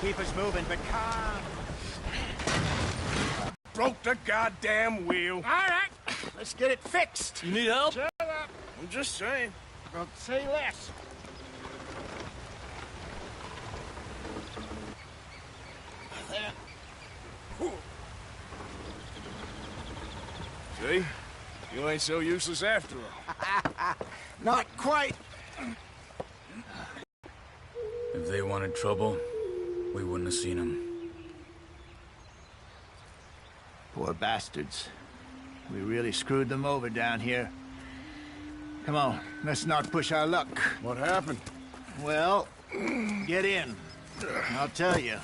keep us moving, but calm. Broke the goddamn wheel. All right, let's get it fixed. You need help? Shut up. I'm just saying. Well, say less. See? You ain't so useless after all. Not quite. If they wanted trouble, we wouldn't have seen them. Poor bastards. We really screwed them over down here. Come on, let's not push our luck. What happened? Well, get in. I'll tell you.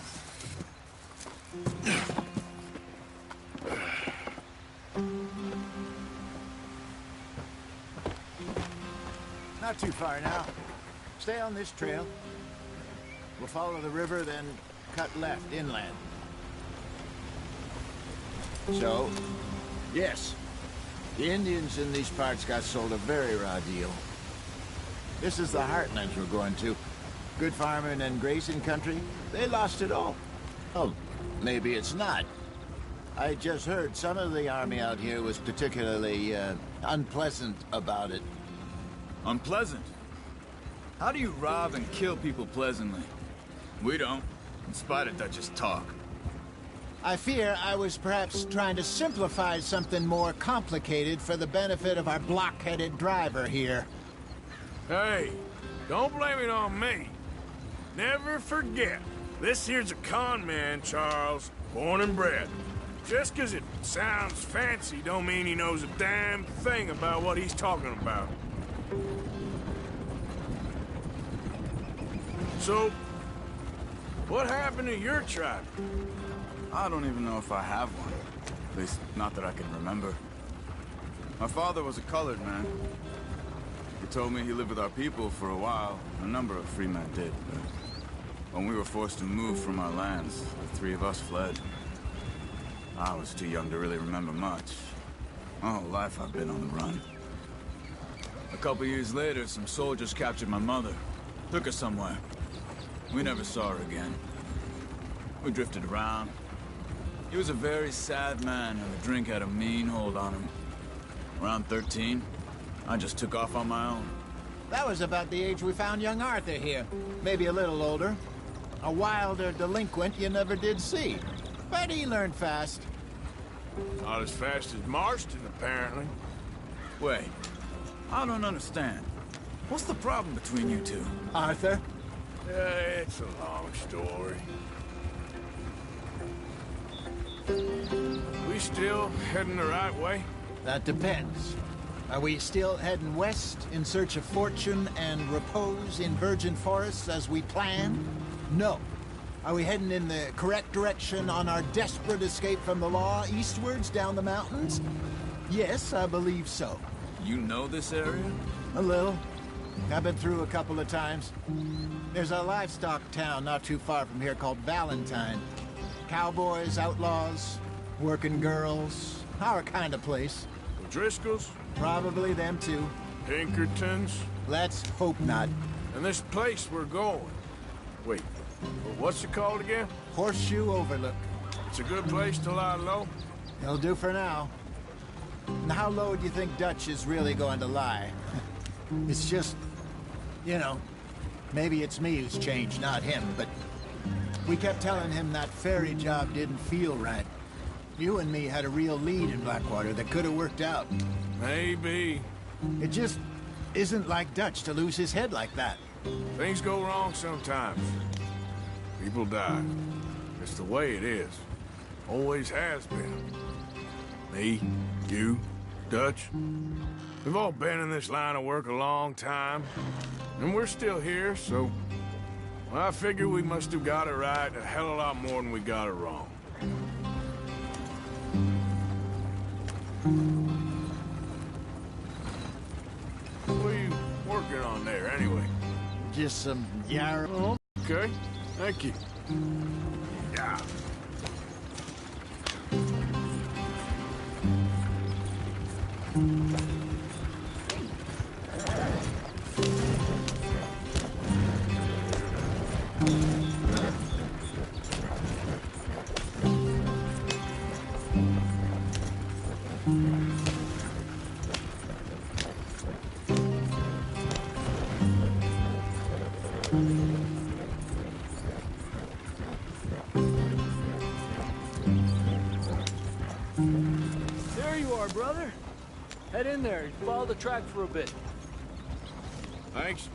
Not too far now. Stay on this trail. We'll follow the river, then cut left inland. So, yes, the Indians in these parts got sold a very raw deal. This is the heartlands we're going to. Good farming and grazing country, they lost it all. Oh, maybe it's not. I just heard some of the army out here was particularly, unpleasant about it. Unpleasant? How do you rob and kill people pleasantly? We don't, in spite of Dutch's talk. I fear I was perhaps trying to simplify something more complicated for the benefit of our block-headed driver here. Hey, don't blame it on me. Never forget, this here's a con man, Charles, born and bred. Just 'cause it sounds fancy don't mean he knows a damn thing about what he's talking about. So, what happened to your tribe? I don't even know if I have one. At least, not that I can remember. My father was a colored man. He told me he lived with our people for a while. A number of free men did, but when we were forced to move from our lands, the three of us fled. I was too young to really remember much. My whole life I've been on the run. A couple years later, some soldiers captured my mother. Took her somewhere. We never saw her again. We drifted around. He was a very sad man, and the drink had a mean hold on him. Around 13, I just took off on my own. That was about the age we found young Arthur here. Maybe a little older. A wilder delinquent you never did see. But he learned fast. Not as fast as Marston, apparently. Wait, I don't understand. What's the problem between you two? Arthur? It's a long story. We still heading the right way? That depends. Are we still heading west in search of fortune and repose in virgin forests as we planned? No. Are we heading in the correct direction on our desperate escape from the law eastwards down the mountains? Yes, I believe so. You know this area? A little. I've been through a couple of times. There's a livestock town not too far from here called Valentine. Cowboys, outlaws, working girls, our kind of place. The Driscolls? Probably them too. Pinkertons? Let's hope not. And this place we're going. Wait, what's it called again? Horseshoe Overlook. It's a good place to lie low? It'll do for now. And how low do you think Dutch is really going to lie? It's just, you know, maybe it's me who's changed, not him, but we kept telling him that ferry job didn't feel right. You and me had a real lead in Blackwater that could have worked out. Maybe. It just isn't like Dutch to lose his head like that. Things go wrong sometimes. People die. It's the way it is. Always has been. Me, you, Dutch. We've all been in this line of work a long time. And we're still here, so... well, I figure we must have got it right a hell of a lot more than we got it wrong. What are you working on there, anyway? Just some yarrow. Oh, okay. Thank you. Yeah. Head in there and follow the track for a bit. Thanks.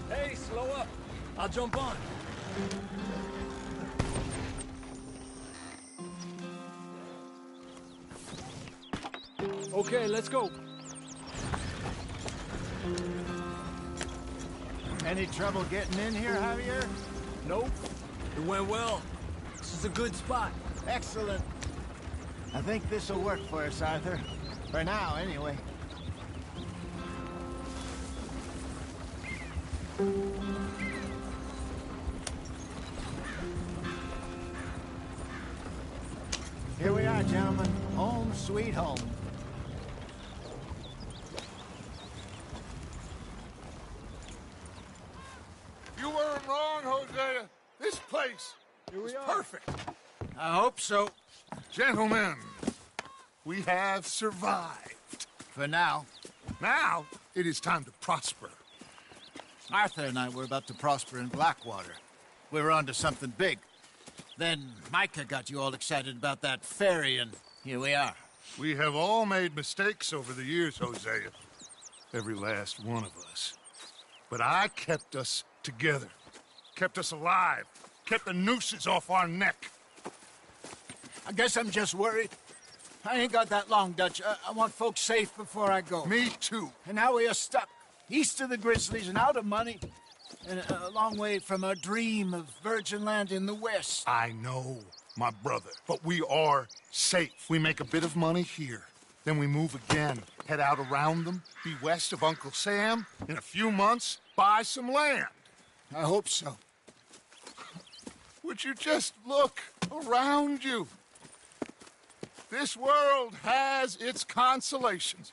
Hey, slow up. I'll jump on. Okay, let's go. Any trouble getting in here, Javier? Nope. It went well. This is a good spot. Excellent. I think this'll work for us, Arthur. For now, anyway. Here we are, gentlemen. Home sweet home. You weren't wrong, Hosea. This place is perfect. I hope so. Gentlemen, we have survived. For now. Now, it is time to prosper. Arthur and I were about to prosper in Blackwater. We were onto something big. Then Micah got you all excited about that ferry, and here we are. We have all made mistakes over the years, Hosea. Every last one of us. But I kept us together. Kept us alive. Kept the nooses off our neck. I guess I'm just worried. I ain't got that long, Dutch. I want folks safe before I go. Me too. And now we are stuck. East of the Grizzlies and out of money. And a long way from our dream of virgin land in the west. I know, my brother. But we are safe. We make a bit of money here. Then we move again. Head out around them. Be west of Uncle Sam. In a few months, buy some land. I hope so. Would you just look around you? This world has its consolations.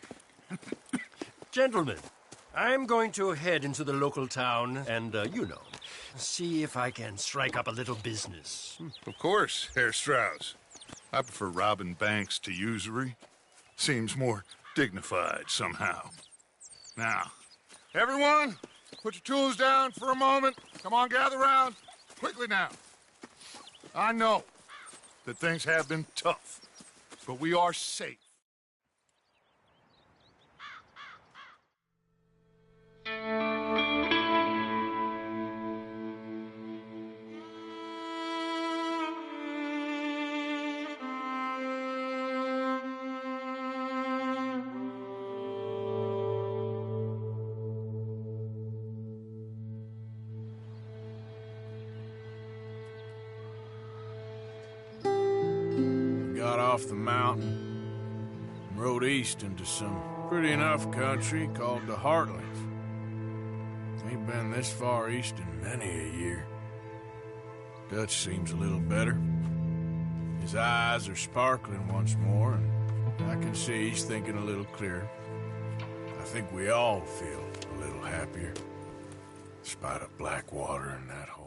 Gentlemen, I'm going to head into the local town and, see if I can strike up a little business. Of course, Herr Strauss. I prefer robbing banks to usury. Seems more dignified somehow. Now, everyone, put your tools down for a moment. Come on, gather round. Quickly now. I know that things have been tough, but we are safe. Got off the mountain and rode east into some pretty enough country called the Heartlands. Ain't been this far east in many a year. Dutch seems a little better. His eyes are sparkling once more, and I can see he's thinking a little clearer. I think we all feel a little happier, despite of Blackwater and that whole...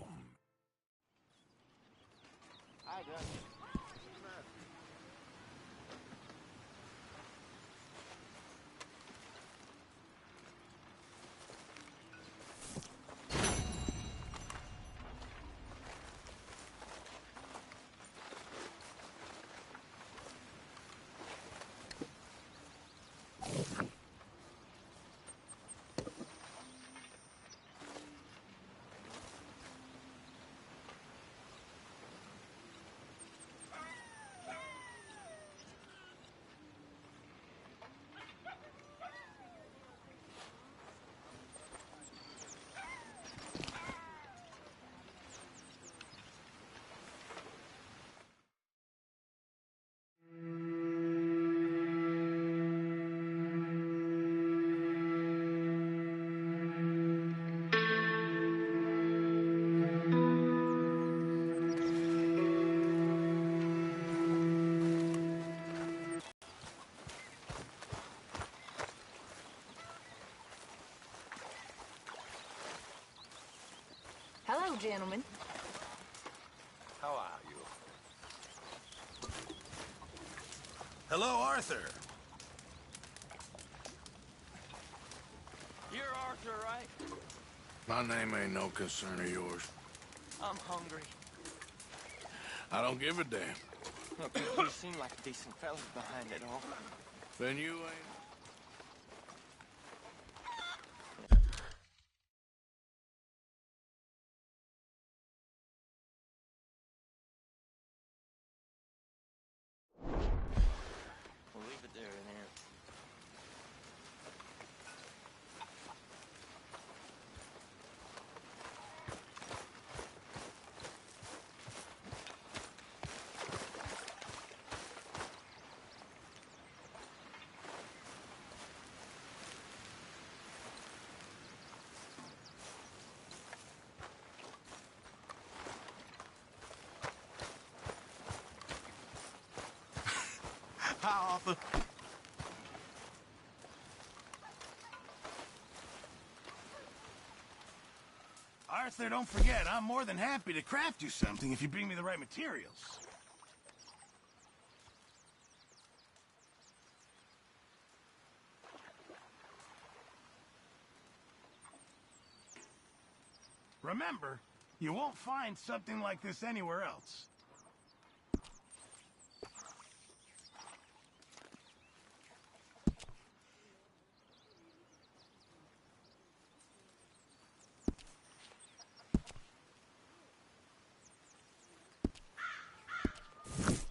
Hello, gentlemen. How are you? Hello, Arthur. You're Arthur, right? My name ain't no concern of yours. I'm hungry. I don't give a damn. Look, you seem like a decent fella behind it all. Then you ain't... there in here. Hi, Arthur. Arthur, don't forget, I'm more than happy to craft you something if you bring me the right materials. Remember, you won't find something like this anywhere else.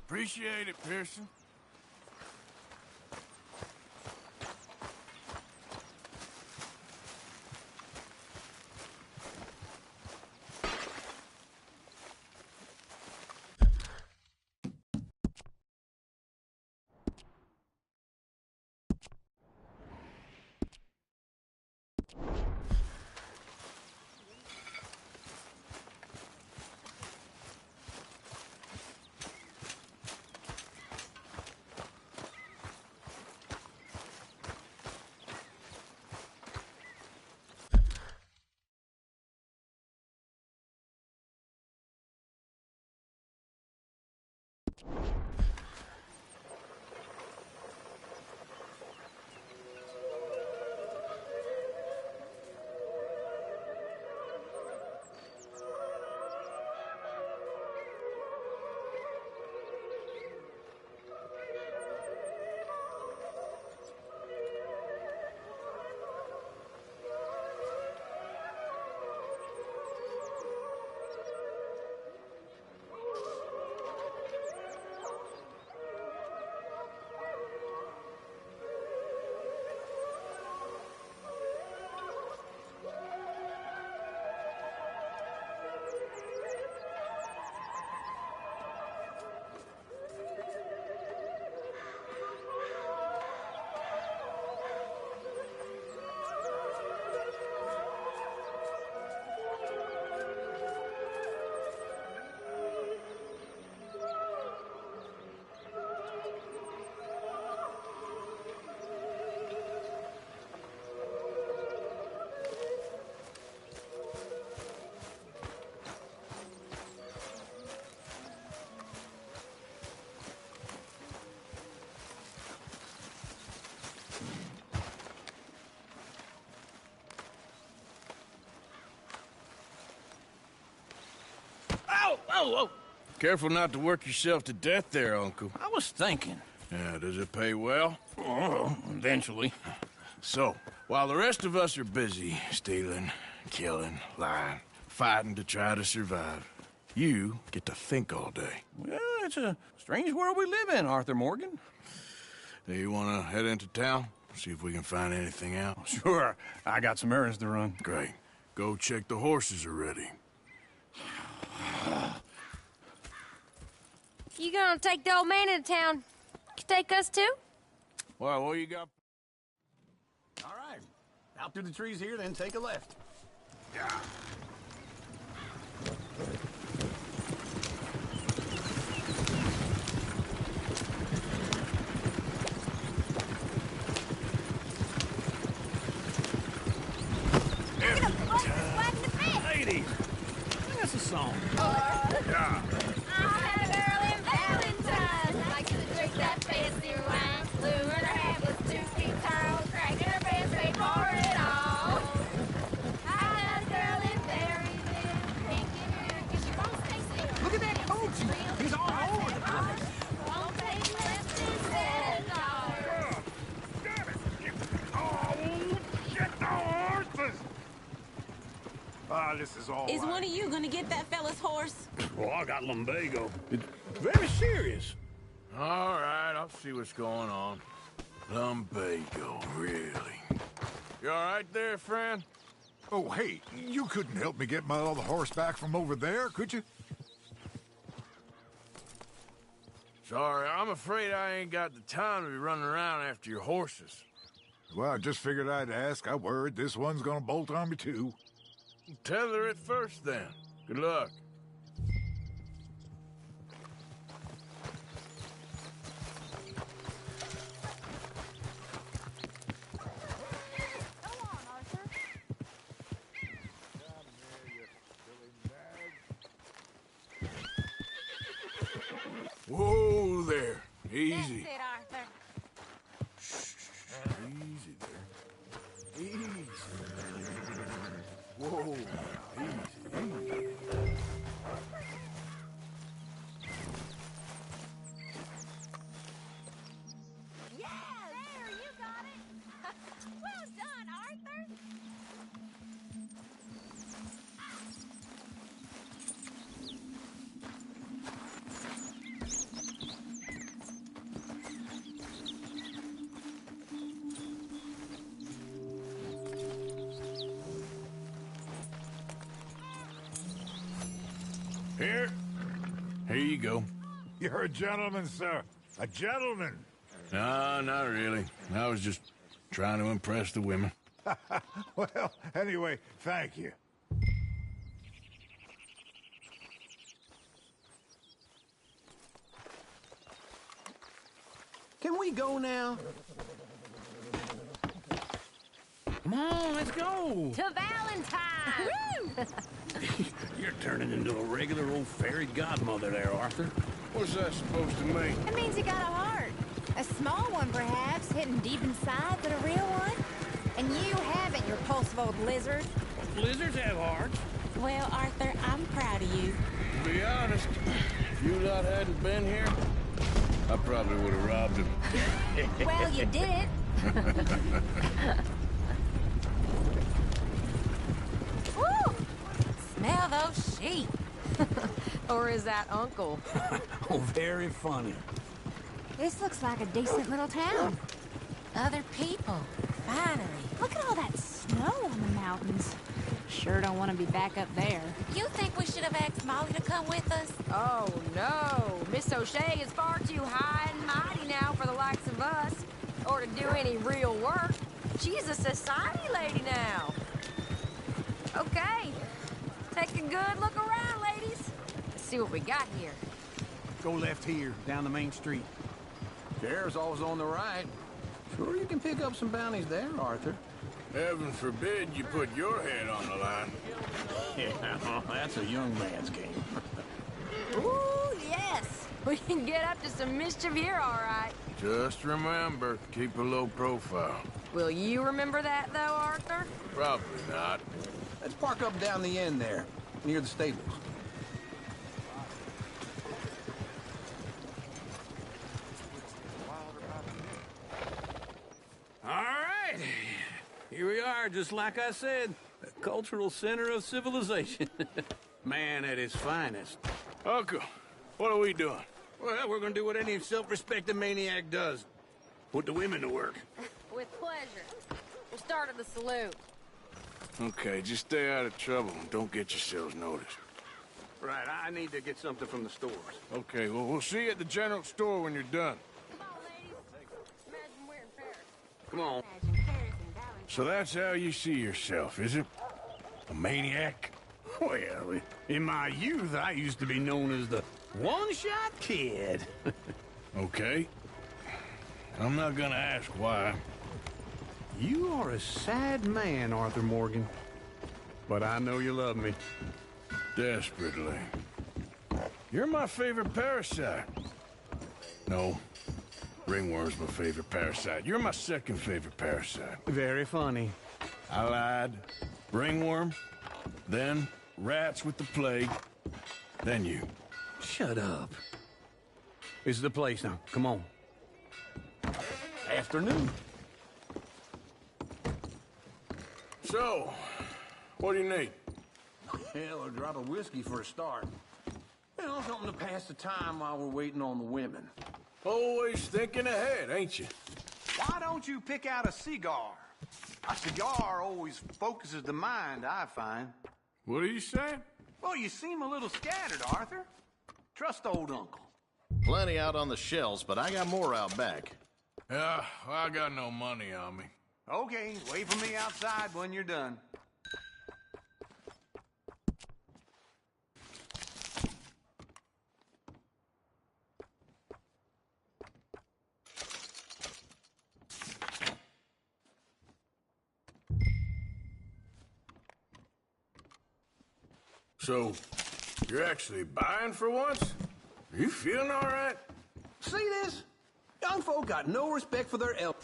Appreciate it, Pearson. Oh! Careful not to work yourself to death there, Uncle. I was thinking. Yeah, does it pay well? Oh, eventually. So, while the rest of us are busy stealing, killing, lying, fighting to try to survive, you get to think all day. Well, it's a strange world we live in, Arthur Morgan. Do you want to head into town? See if we can find anything out? Sure. I got some errands to run. Great. Go check the horses are ready. You gonna take the old man into town? You take us too? Well, what you got? All right. Out through the trees here, then take a left. Yeah. Lady, sing us a song. Yeah. Look at that coach. He's all over the place. This is all Is right. one of you gonna get that fella's horse? Well, I got lumbago. It's very serious. All right, I'll see what's going on. Lumbago, really? You all right there, friend? Oh, hey, you couldn't help me get my other horse back from over there, could you? Sorry, I'm afraid I ain't got the time to be running around after your horses. Well, I just figured I'd ask. I worried this one's gonna bolt on me, too. Tether it first, then. Good luck. Whoa there. Easy. That's it, Arthur. Easy there. Easy. Whoa. Easy. Yeah, there, you got it. Well done, Arthur. Here you go. You're a gentleman, sir. A gentleman. No, not really. I was just trying to impress the women. Well, anyway, thank you. Can we go now? Come on, let's go. To Valentine! You're turning into a regular old fairy godmother there, Arthur. What's that supposed to mean? It means you got a heart. A small one, perhaps, hidden deep inside, but a real one. And you haven't, you repulsive old lizard. Lizards have hearts. Well, Arthur, I'm proud of you. To be honest, if you lot hadn't been here, I probably would have robbed him. Well, you did it. Woo! Smell those sheep. Or is that Uncle? Oh, very funny. This looks like a decent little town. Other people, finally. Look at all that snow on the mountains. Sure don't want to be back up there. You think we should have asked Molly to come with us? Oh, no. Miss O'Shea is far too high and mighty now for the likes of us. Or to do any real work. She's a society lady now. Okay. Take a good look around, ladies. Let's see what we got here. Go left here, down the main street. Sheriff's always on the right. Sure you can pick up some bounties there, Arthur. Heaven forbid you put your head on the line. Yeah, that's a young man's game. Ooh, yes. We can get up to some mischief here, all right. Just remember, keep a low profile. Will you remember that, though, Arthur? Probably not. Let's park up down the end there, near the stables. All right. Here we are, just like I said. The cultural center of civilization. Man at his finest. Uncle, what are we doing? Well, we're gonna do what any self-respecting maniac does. Put the women to work. With pleasure. We'll start at the saloon. Okay, just stay out of trouble and don't get yourselves noticed. Right, I need to get something from the stores. Okay, well, we'll see you at the general store when you're done. Come on, ladies. Imagine we're in Paris. Come on. So that's how you see yourself, is it? A maniac? Well, in my youth, I used to be known as the one-shot kid. Okay. I'm not gonna ask why. You are a sad man, Arthur Morgan. But I know you love me. Desperately. You're my favorite parasite. No. Ringworm's my favorite parasite. You're my second favorite parasite. Very funny. I lied. Ringworm, then rats with the plague, then you. Shut up. This is the place now. Come on. Afternoon. So, what do you need? Hell, a drop of whiskey for a start. You know, something to pass the time while we're waiting on the women. Always thinking ahead, ain't you? Why don't you pick out a cigar? A cigar always focuses the mind, I find. What are you saying? Well, you seem a little scattered, Arthur. Trust old uncle. Plenty out on the shelves, but I got more out back. Yeah, I got no money on me. Okay, wait for me outside when you're done. So, you're actually buying for once? Are you feeling all right? See this? Young folk got no respect for their elders.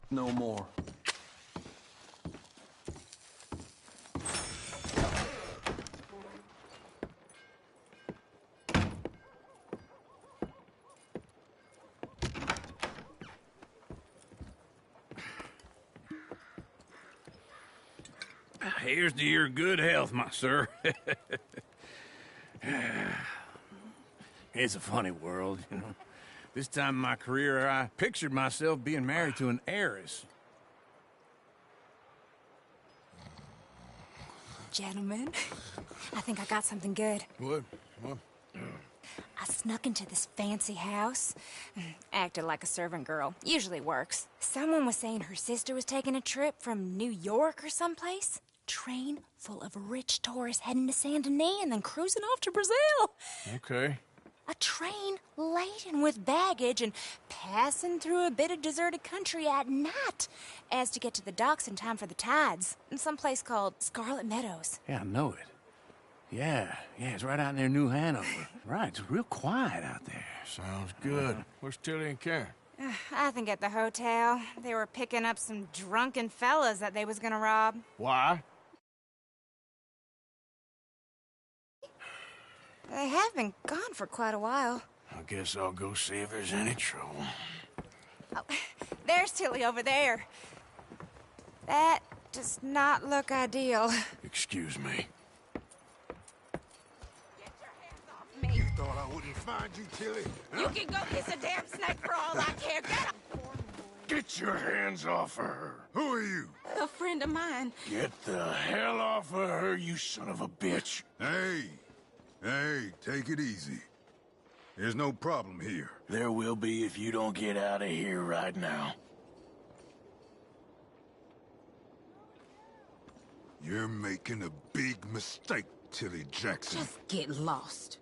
No more. Here's to your good health, my sir. It's a funny world, you know. This time in my career, I pictured myself being married to an heiress. Gentlemen, I think I got something good. What? I snuck into this fancy house. Acted like a servant girl. Usually works. Someone was saying her sister was taking a trip from New York or someplace. Train full of rich tourists heading to Saint Denis and then cruising off to Brazil. Okay. A train laden with baggage and passing through a bit of deserted country at night as to get to the docks in time for the tides in some place called Scarlet Meadows. Yeah, I know it. Yeah, it's right out near New Hanover. Right, it's real quiet out there. Sounds good. Where's Tilly and Karen? I think at the hotel. They were picking up some drunken fellas that they was gonna rob. Why? They have been gone for quite a while. I guess I'll go see if there's any trouble. Oh, there's Tilly over there. That does not look ideal. Excuse me. Get your hands off me. You thought I wouldn't find you, Tilly? You can go kiss a damn snake for all I care. Get Get your hands off of her. Who are you? a friend of mine. Get the hell off of her, you son of a bitch. Hey, take it easy. There's no problem here. There will be if you don't get out of here right now. You're making a big mistake, Tilly Jackson. Just get lost.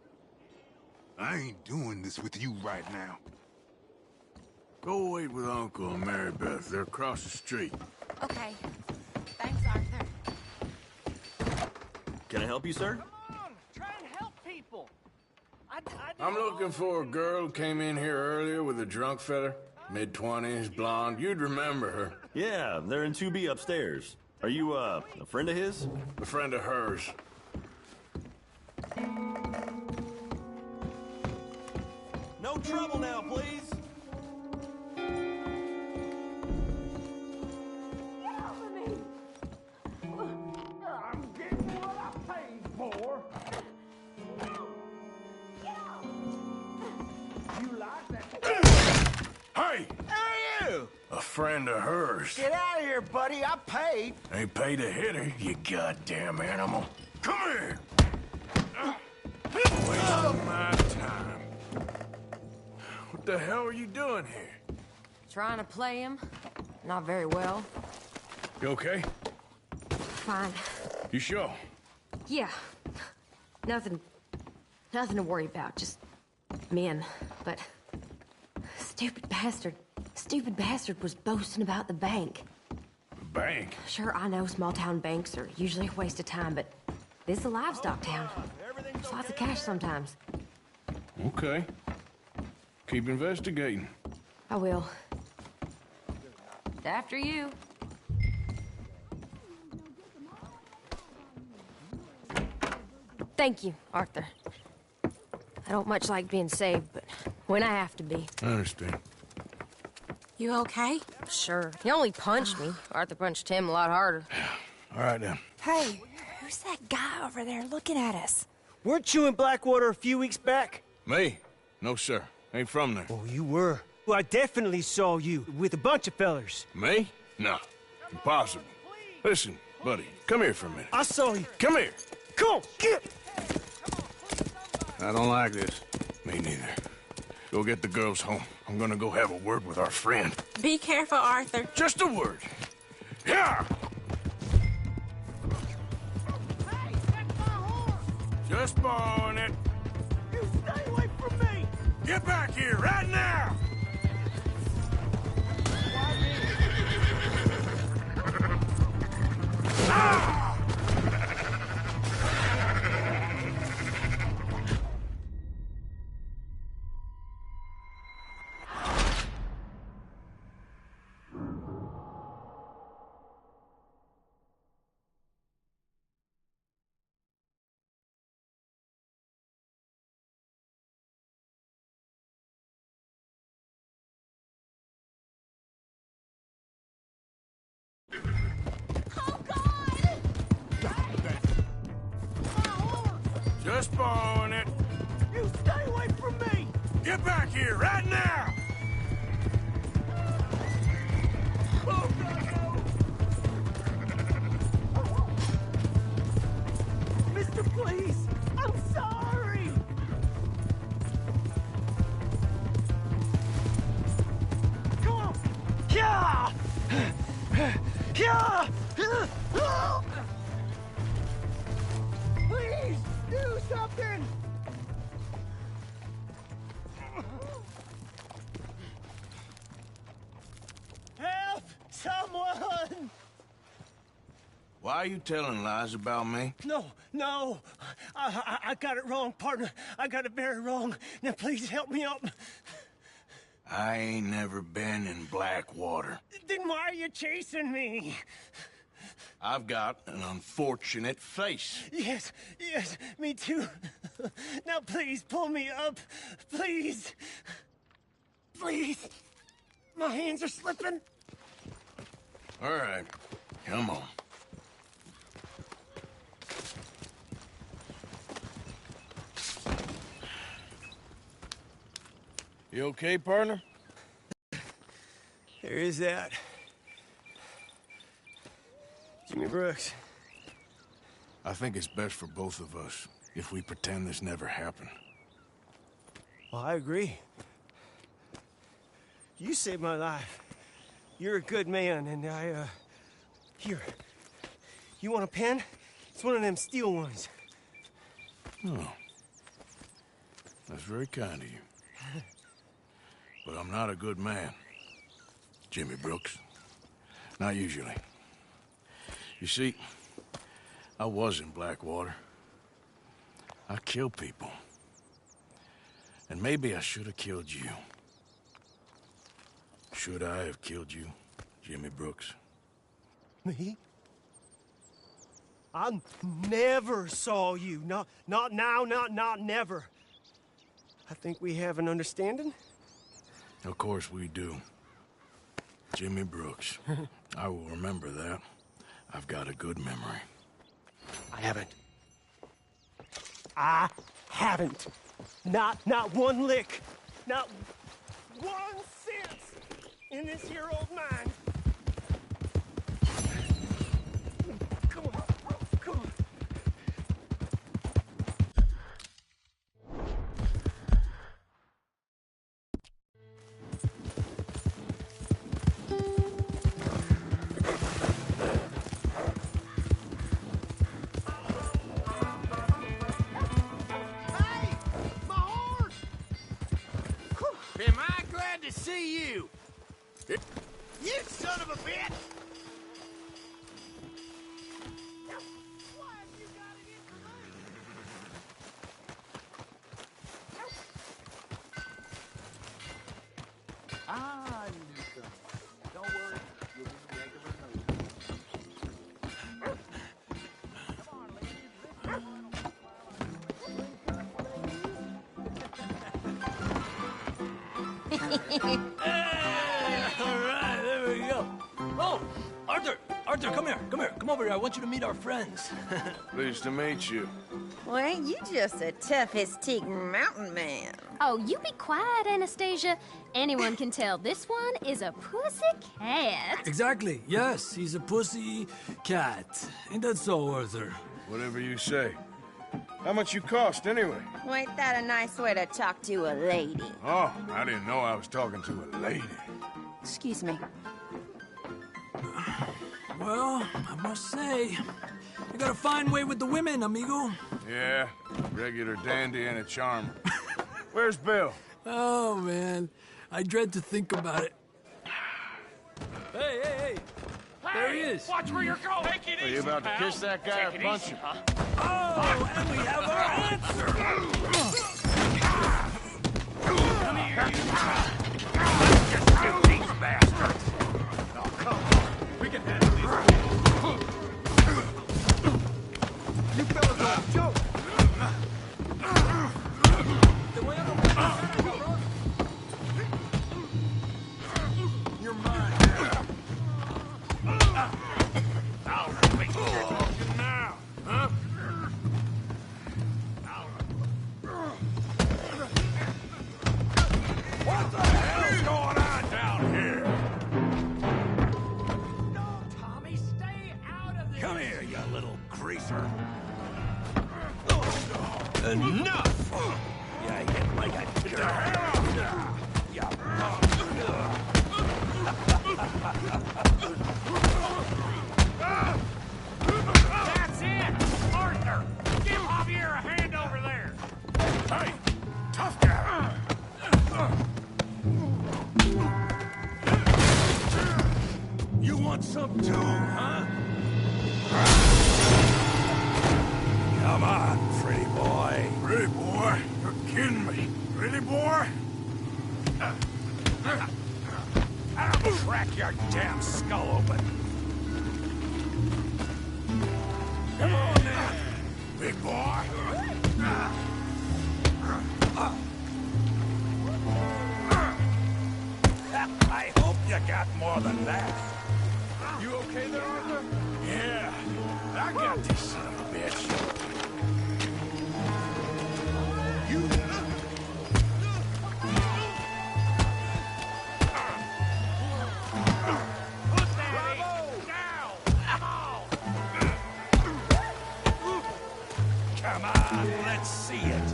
I ain't doing this with you right now. Go wait with Uncle and Mary Beth. They're across the street. Okay. Thanks, Arthur. Can I help you, sir? I'm looking for a girl who came in here earlier with a drunk fella. Mid-20s, blonde. You'd remember her. Yeah, they're in 2B upstairs. Are you, a friend of his? A friend of hers. No trouble now, please. I'm getting what I paid for. You like that? Hey! Who are you? A friend of hers. Get out of here, buddy. I paid. Ain't paid to hit her, you goddamn animal. Come here! Wasting my time. What the hell are you doing here? Trying to play him. Not very well. You okay? Fine. You sure? Yeah. Nothing to worry about. Just men. But stupid bastard was boasting about the bank. The bank? Sure, I know small town banks are usually a waste of time, but this is a livestock town. There's lots of cash sometimes. Okay. Keep investigating. I will. After you. Thank you, Arthur. I don't much like being saved, but when I have to be. I understand. You okay? Sure. He only punched me. Arthur punched him a lot harder. All right, then. Hey, who's that guy over there looking at us? Weren't you in Blackwater a few weeks back? Me? No, sir. Ain't from there. Oh, you were. Well, I definitely saw you with a bunch of fellers. Me? No. Impossible. Listen, buddy, come here for a minute. I saw you. Come here. Come on, get! I don't like this. Me neither. Go get the girls home. I'm gonna go have a word with our friend. Be careful, Arthur. Just a word. Yeah! Hey, that's my horse! Just borrowing it. You stay away from me! Get back here right now! Ah! Just borrowing it. You stay away from me! Get back here right now! Oh, God, no! Mister, please! I'm sorry! Come on! Yeah! Yeah! Please, do something! Help! Someone! Why are you telling lies about me? No. I got it wrong, partner. I got it very wrong. Now, please help me up. I ain't never been in Blackwater. Then why are you chasing me? I've got an unfortunate face. Yes, me too. Now, please, pull me up. Please. Please. My hands are slipping. All right, come on. You okay, partner? There is that. Jimmy Brooks. I think it's best for both of us if we pretend this never happened. Well, I agree. You saved my life. You're a good man, and Here. You want a pen? It's one of them steel ones. Oh. That's very kind of you. But I'm not a good man, Jimmy Brooks. Not usually. You see, I was in Blackwater. I killed people. And maybe I should have killed you. Should I have killed you, Jimmy Brooks? Me? I never saw you. Not now, not never. I think we have an understanding. Of course we do. Jimmy Brooks. I will remember that. I've got a good memory. I haven't. Not one lick. Not 1 cent in this here old mine. Come on. Am I glad to see you? You son of a bitch! Why have you got it in for me? Ah, I knew something. Don't worry, you'll be the regular nose. Come on, ladies. All right, there we go. Oh, Arthur, come here. Come over here. I want you to meet our friends. Pleased to meet you. Well, ain't you just a tough Histique mountain man? Oh, you be quiet, Anastasia. Anyone can tell this one is a pussy cat. Exactly. Yes, he's a pussy cat. Ain't that so, Arthur? Whatever you say. How much you cost, anyway? Well, ain't that a nice way to talk to a lady? Oh, I didn't know I was talking to a lady. Excuse me. Well, I must say, you got a fine way with the women, amigo. Yeah, regular dandy and a charmer. Where's Bill? Oh, man. I dread to think about it. Hey! There he is. Watch where you're going. Take it Are you about to kiss that guy or punch him? Oh, and we have our answer. Come here, you. Just shoot these bastards. Oh, come on. We can handle these. You fellas are a joke. You're mine. I'll wait. You're talking now, huh? What the hell's going on down here? No, Tommy, stay out of this. Come here, you little greaser. Enough! Yeah, you hit like a jerk. That's it! Arthur! Give Javier a hand over there! Hey, tough guy. You want some too, huh? Come on, pretty boy. Pretty boy? You're kidding me. Pretty boy? I'll crack your damn skull open. Come on now, big boy. I hope you got more than that. You okay there, Arthur? Yeah, I got this son of a bitch. Put that ape down! Come on! Come on, let's see it.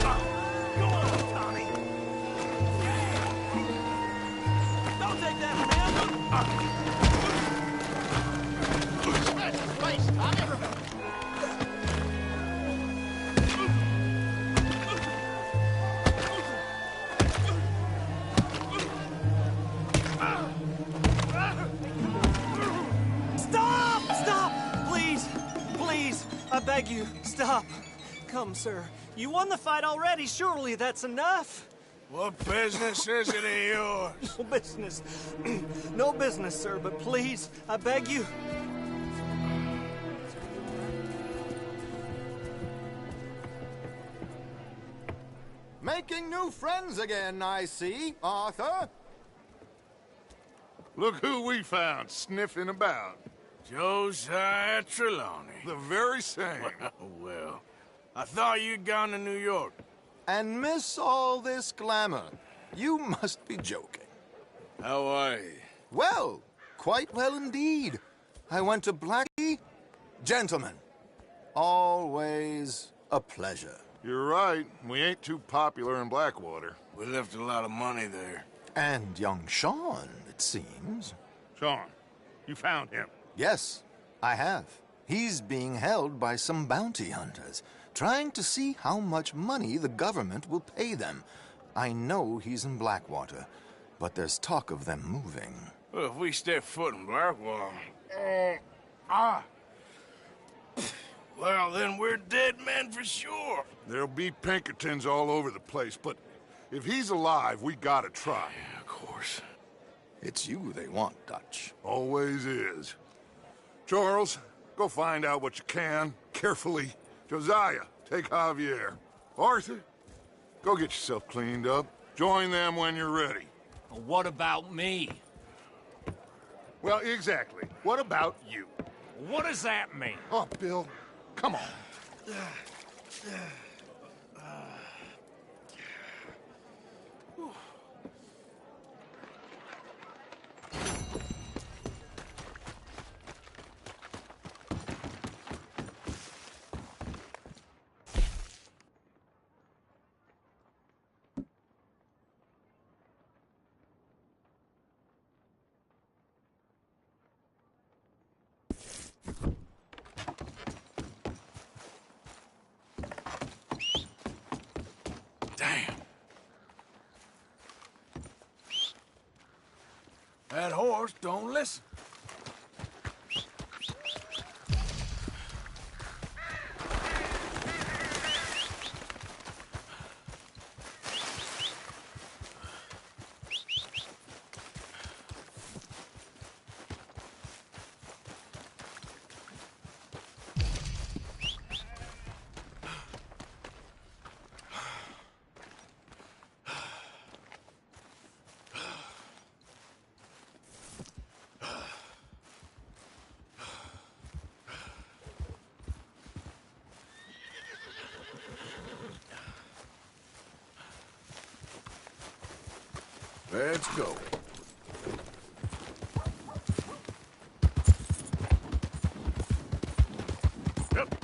Go on, Tommy. Don't take that from him. Stop! Please, I beg you, stop. Come, sir. You won the fight already. Surely that's enough. What business is it of yours? No business. No business, sir, but please, I beg you. Making new friends again, I see, Arthur. Look who we found sniffing about. Josiah Trelawney. The very same. Well, I thought you'd gone to New York. And miss all this glamour. You must be joking. How are you? Well, quite well indeed. I went to Blackie. Gentlemen, always a pleasure. You're right. We ain't too popular in Blackwater. We left a lot of money there. And young Sean, it seems. Sean, you found him. Yes, I have. He's being held by some bounty hunters, trying to see how much money the government will pay them. I know he's in Blackwater, but there's talk of them moving. Well, if we step foot in Blackwater... Well, then we're dead men for sure. There'll be Pinkertons all over the place, but if he's alive, we gotta try. Yeah, of course. It's you they want, Dutch. Always is. Charles, go find out what you can, carefully. Josiah, take Javier. Arthur, go get yourself cleaned up. Join them when you're ready. What about me? Well, exactly. What about you? What does that mean? Oh, Bill, come on. Damn. That horse don't listen. Let's go. Yep.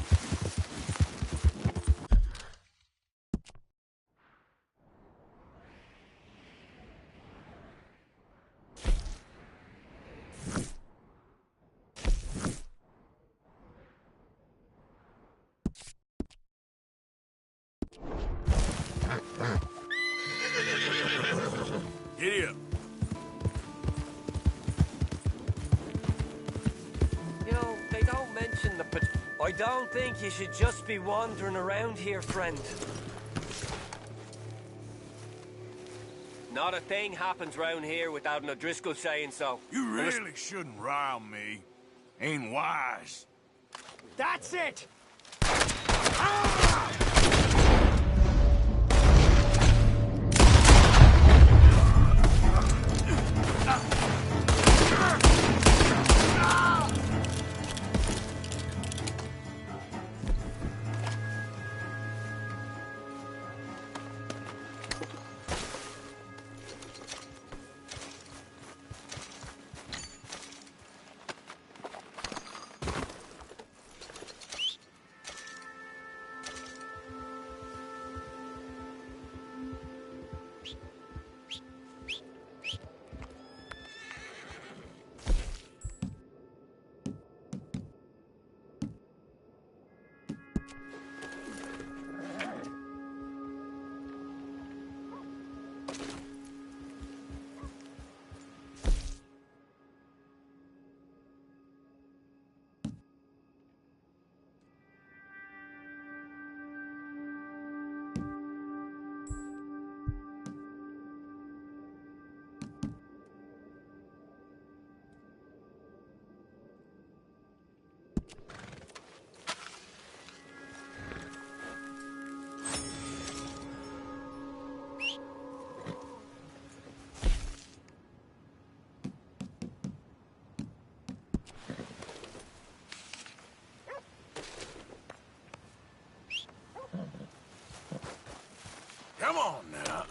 Giddy up. You know, they don't mention the I don't think you should just be wandering around here, friend. Not a thing happens round here without an O'Driscoll saying so. You really shouldn't rile me. Ain't wise. That's it! Come on now.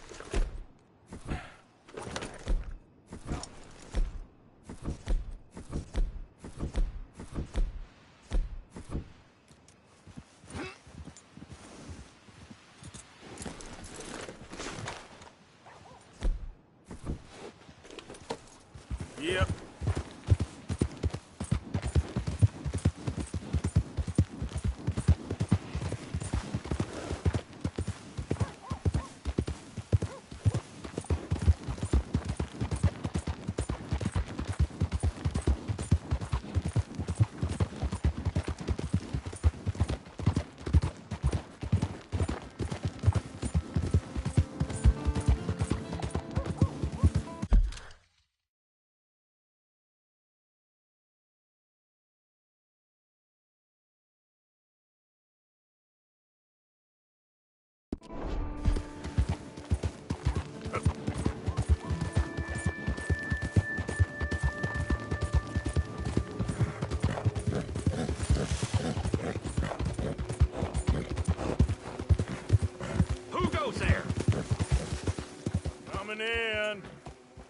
Yep.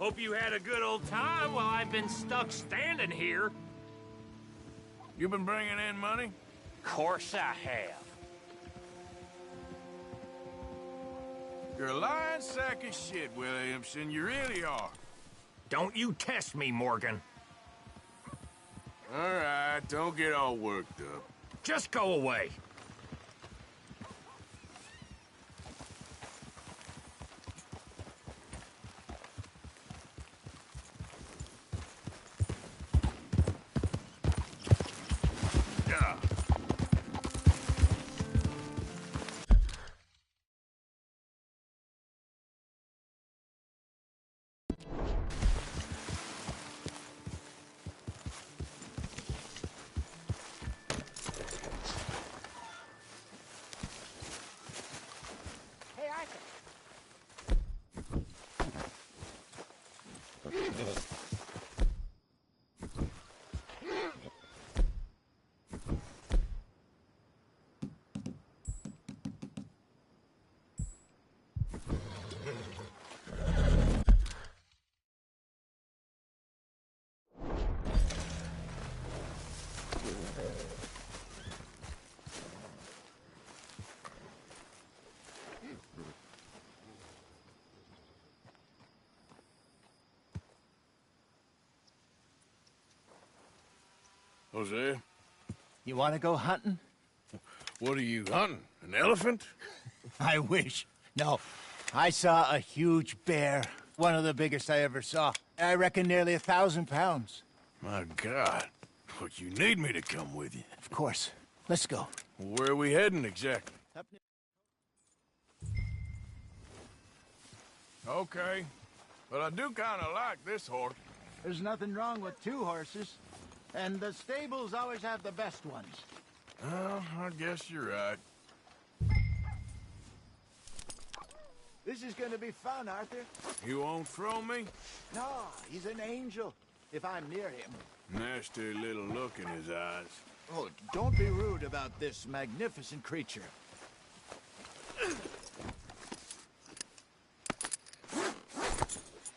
Hope you had a good old time while I've been stuck standing here. You been bringing in money? Course I have. You're a lying sack of shit, Williamson. You really are. Don't you test me, Morgan. All right, don't get all worked up. Just go away. Jose? You want to go hunting? What are you hunting? An elephant? I wish. No. I saw a huge bear. One of the biggest I ever saw. I reckon nearly 1,000 pounds. My God. But you need me to come with you. Of course. Let's go. Where are we heading exactly? Okay. But I do kind of like this horse. There's nothing wrong with 2 horses. And the stables always have the best ones. Well, I guess you're right. This is going to be fun, Arthur. You won't throw me? No, he's an angel, if I'm near him. Nasty little look in his eyes. Oh, don't be rude about this magnificent creature.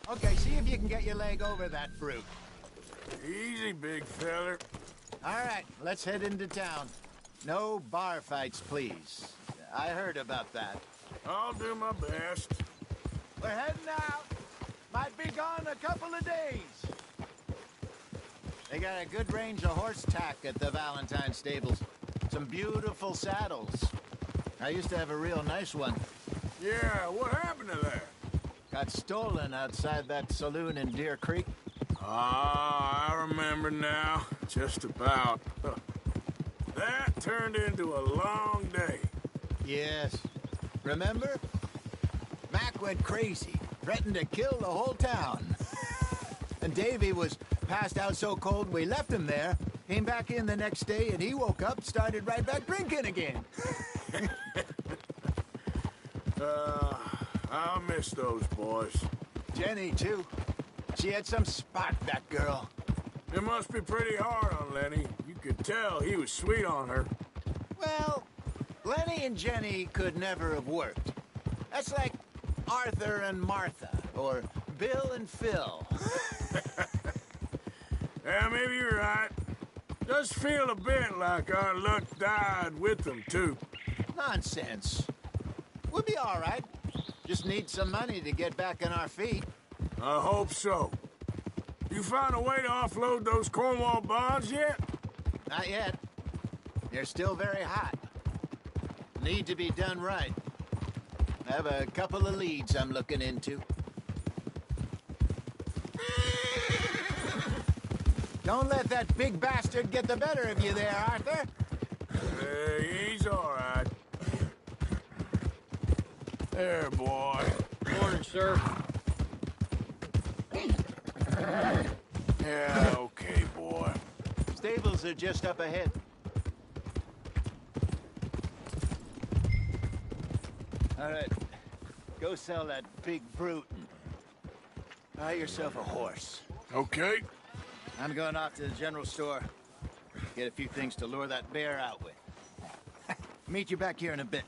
Okay, see if you can get your leg over that fruit. Easy, big feller. All right, let's head into town. No bar fights, please. I heard about that. I'll do my best. We're heading out. Might be gone a couple of days. They got a good range of horse tack at the Valentine stables. Some beautiful saddles. I used to have a real nice one. Yeah, what happened to that? Got stolen outside that saloon in Deer Creek. Ah, I remember now. Just about. That turned into a long day. Yes. Remember? Mac went crazy, threatened to kill the whole town. And Davy was passed out so cold we left him there, came back in the next day, and he woke up, started right back drinking again. I'll miss those boys. Jenny, too. She had some spot, that girl. It must be pretty hard on Lenny. You could tell he was sweet on her. Well, Lenny and Jenny could never have worked. That's like Arthur and Martha, or Bill and Phil. Yeah, maybe you're right. Does feel a bit like our luck died with them, too. Nonsense. We'll be all right. Just need some money to get back on our feet. I hope so. You found a way to offload those Cornwall bonds yet? Not yet. They're still very hot. Need to be done right. I have a couple of leads I'm looking into. Don't let that big bastard get the better of you there, Arthur. He's all right. There, boy. Morning, sir. Yeah, okay, boy. Stables are just up ahead. All right. Go sell that big brute and buy yourself a horse. Okay. I'm going off to the general store. Get a few things to lure that bear out with. Meet you back here in a bit.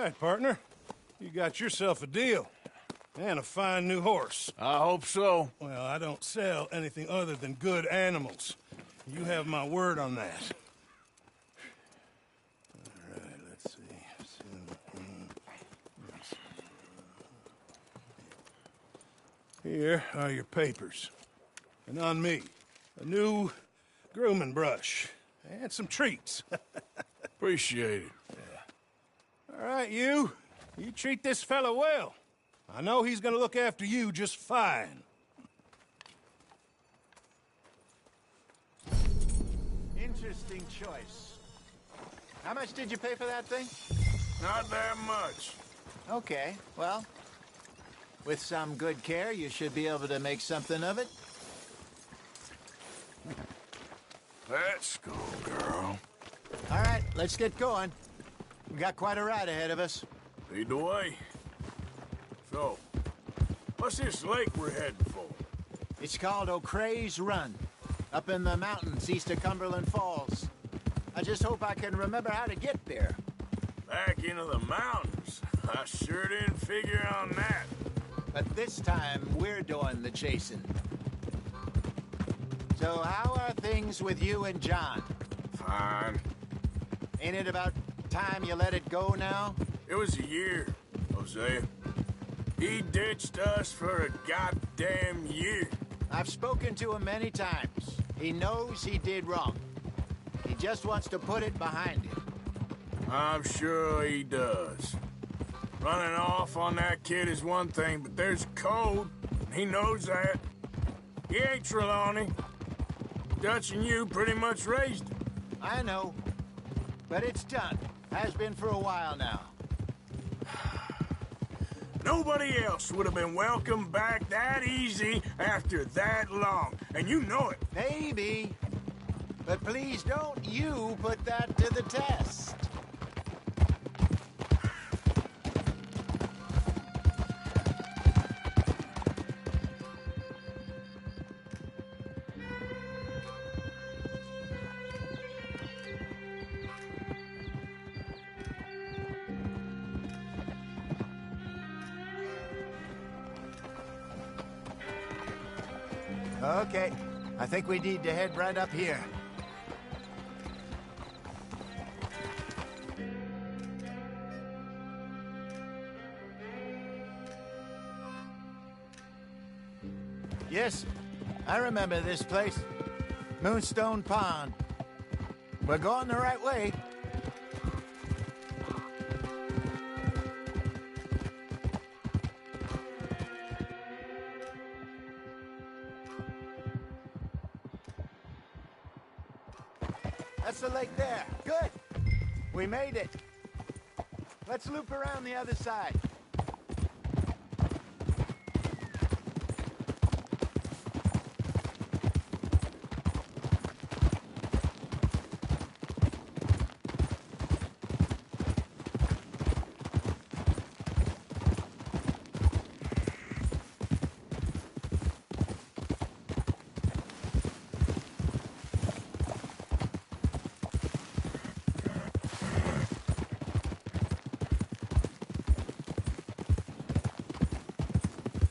right, partner. You got yourself a deal. And a fine new horse. I hope so. Well, I don't sell anything other than good animals. You have my word on that. All right, let's see. Here are your papers. And on me, a new grooming brush. And some treats. Appreciate it. Yeah. All right, you treat this fella well. I know he's gonna look after you just fine. Interesting choice. How much did you pay for that thing? Not that much. Okay, well, with some good care, you should be able to make something of it. Let's go, girl. All right, let's get going. We got quite a ride ahead of us. Lead the way. So, what's this lake we're heading for? It's called O'Creagh's Run, up in the mountains east of Cumberland Falls. I just hope I can remember how to get there. Back into the mountains? I sure didn't figure on that. But this time, we're doing the chasing. So how are things with you and John? Fine. Ain't it about time you let it go now? It was a year, Hosea. He ditched us for a goddamn year. I've spoken to him many times. He knows he did wrong. He just wants to put it behind him. I'm sure he does. Running off on that kid is one thing, but there's code. He knows that. He ain't Trelawney. Dutch and you pretty much raised him. I know. But it's done. Has been for a while now. Nobody else would have been welcomed back that easy after that long. And you know it. Maybe. But please don't you put that to the test. Okay, I think we need to head right up here. Yes, I remember this place. Moonstone Pond. We're going the right way. That's the lake there. Good. We made it. Let's loop around the other side.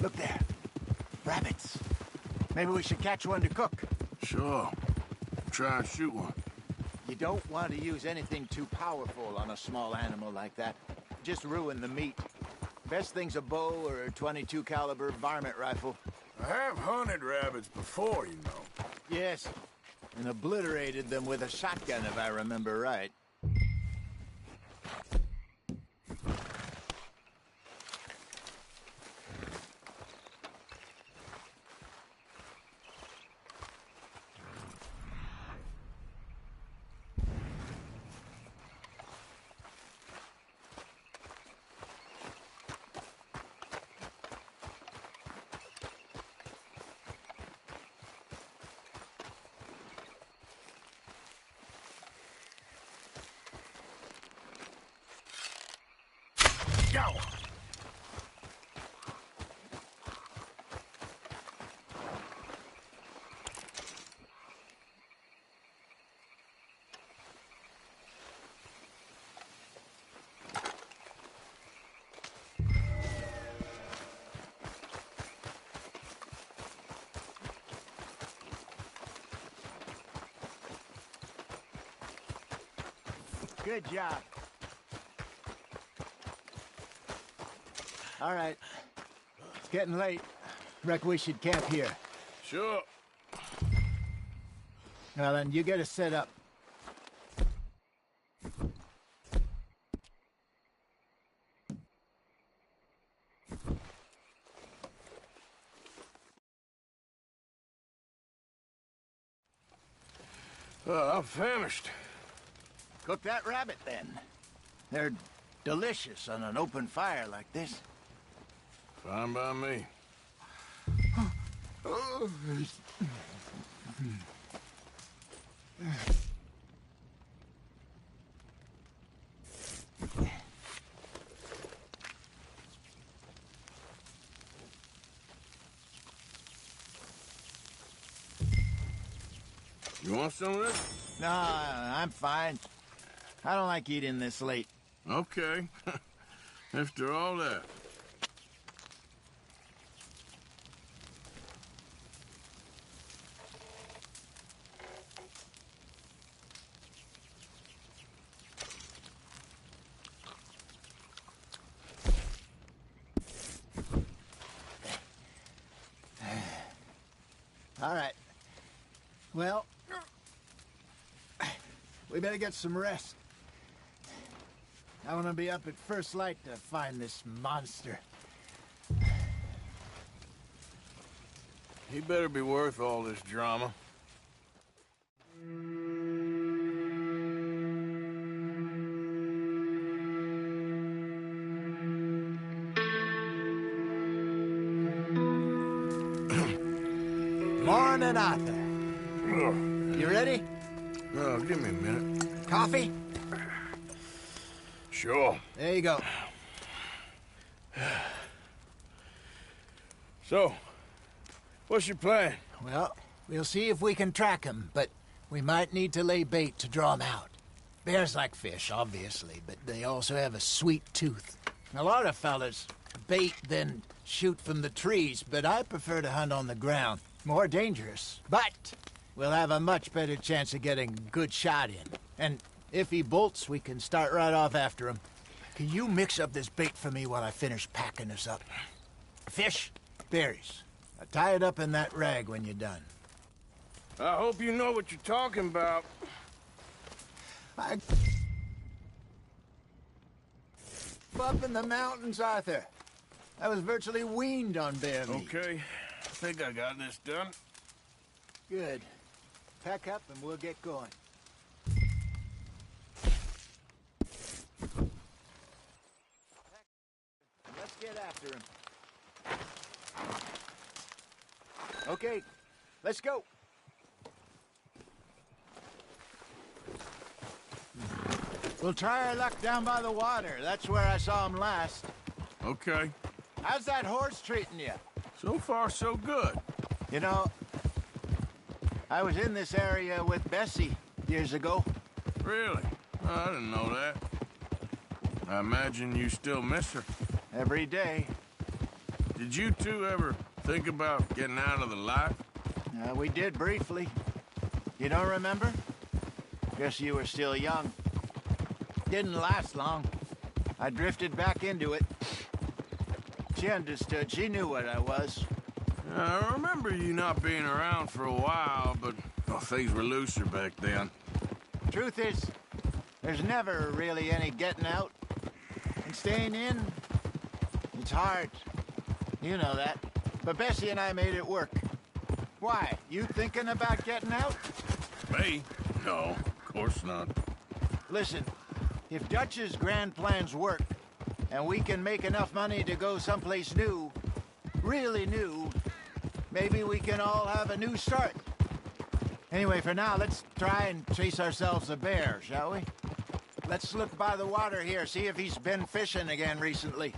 Look there. Rabbits. Maybe we should catch one to cook. Sure. Try and shoot one. You don't want to use anything too powerful on a small animal like that. Just ruin the meat. Best thing's a bow or a .22 caliber varmint rifle. I have hunted rabbits before, you know. Yes. And obliterated them with a shotgun, if I remember right. Good job. All right. It's getting late. Reckon we should camp here. Sure. Well, then, you get us set up. I'm famished. Cook that rabbit, then. They're delicious on an open fire like this. Fine by me. You want some of this? No, I'm fine. I don't like eating this late. Okay. After all that. All right. Well, we better get some rest. I want to be up at first light to find this monster. He better be worth all this drama. Morning, Arthur. You ready? Oh, give me a minute. Coffee? Sure. There you go. So, what's your plan? Well, we'll see if we can track him, but we might need to lay bait to draw him out. Bears like fish, obviously, but they also have a sweet tooth. A lot of fellas bait, then shoot from the trees, but I prefer to hunt on the ground. More dangerous, but we'll have a much better chance of getting a good shot in. And if he bolts, we can start right off after him. Can you mix up this bait for me while I finish packing this up? Fish, berries. Now tie it up in that rag when you're done. I hope you know what you're talking about. Up in the mountains, Arthur. I was virtually weaned on bear meat. Okay, I think I got this done. Good. Pack up and we'll get going. Let's get after him. Okay, let's go. We'll try our luck down by the water. That's where I saw him last. Okay. How's that horse treating you? So far, so good. You know, I was in this area with Bessie years ago. Really? Oh, I didn't know that. I imagine you still miss her. Every day. Did you two ever think about getting out of the life? We did briefly. You don't remember? Guess you were still young. Didn't last long. I drifted back into it. She understood. She knew what I was. I remember you not being around for a while, but things were looser back then. Truth is, there's never really any getting out. And staying in, it's hard. You know that. But Bessie and I made it work. Why? You thinking about getting out? Me? No, of course not. Listen, if Dutch's grand plans work, and we can make enough money to go someplace new, really new, maybe we can all have a new start. Anyway, for now, let's try and chase ourselves a bear, shall we? Let's look by the water here, see if he's been fishing again recently.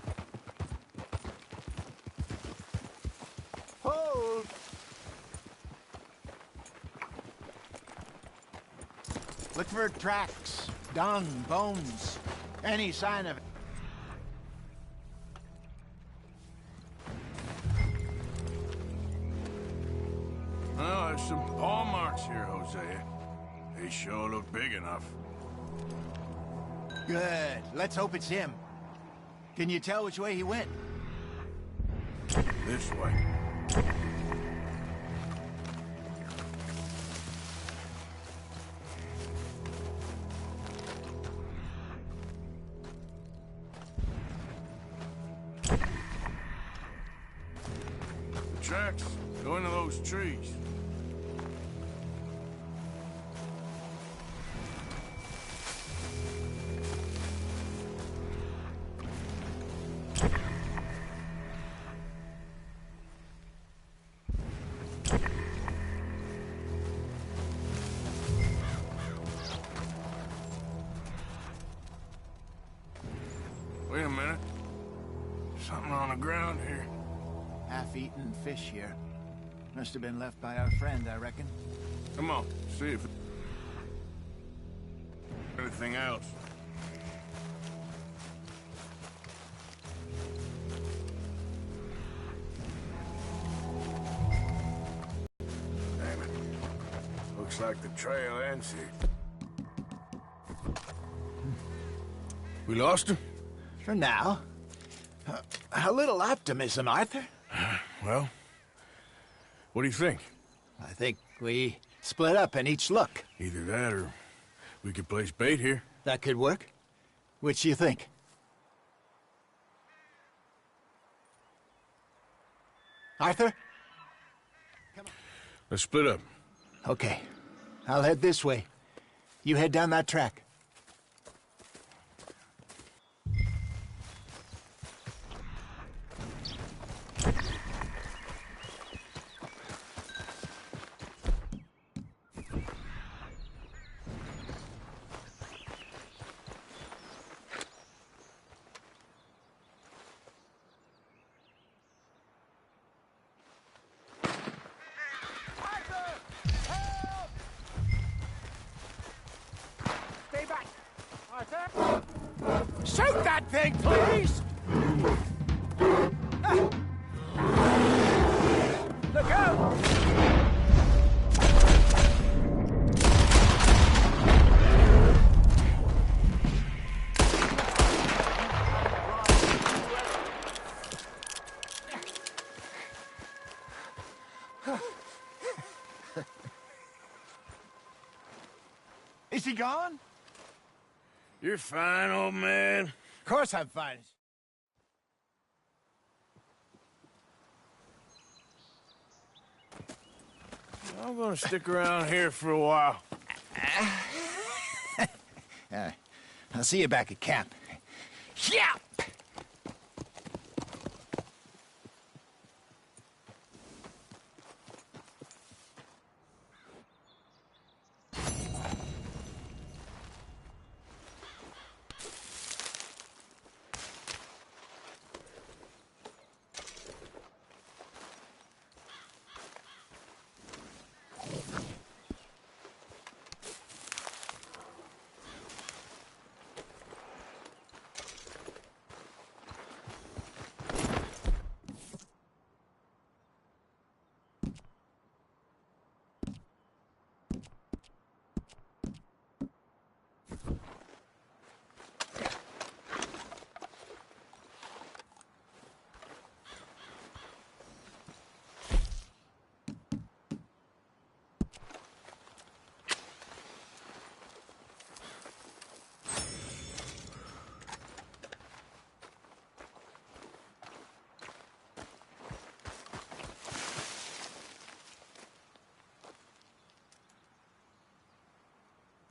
Hold! Look for tracks, dung, bones, any sign of it. Well, there's some paw marks here, Hosea. They sure look big enough. Good. Let's hope it's him. Can you tell which way he went? This way. The tracks go into those trees. Wait a minute. Something on the ground here. Half-eaten fish here. Must have been left by our friend, I reckon. Come on, see if anything else. Damn it. Looks like the trail ends here. We lost him? For now. A little optimism, Arthur. Well, what do you think? I think we split up and each look. Either that or we could place bait here. That could work. Which do you think? Arthur? Let's split up. Okay. I'll head this way. You head down that track. Stay back! Arthur! Shoot that thing, please! Look out! Is he gone? You're fine, old man. Of course I'm fine. I'm gonna stick around here for a while. I'll see you back at camp. Yeah!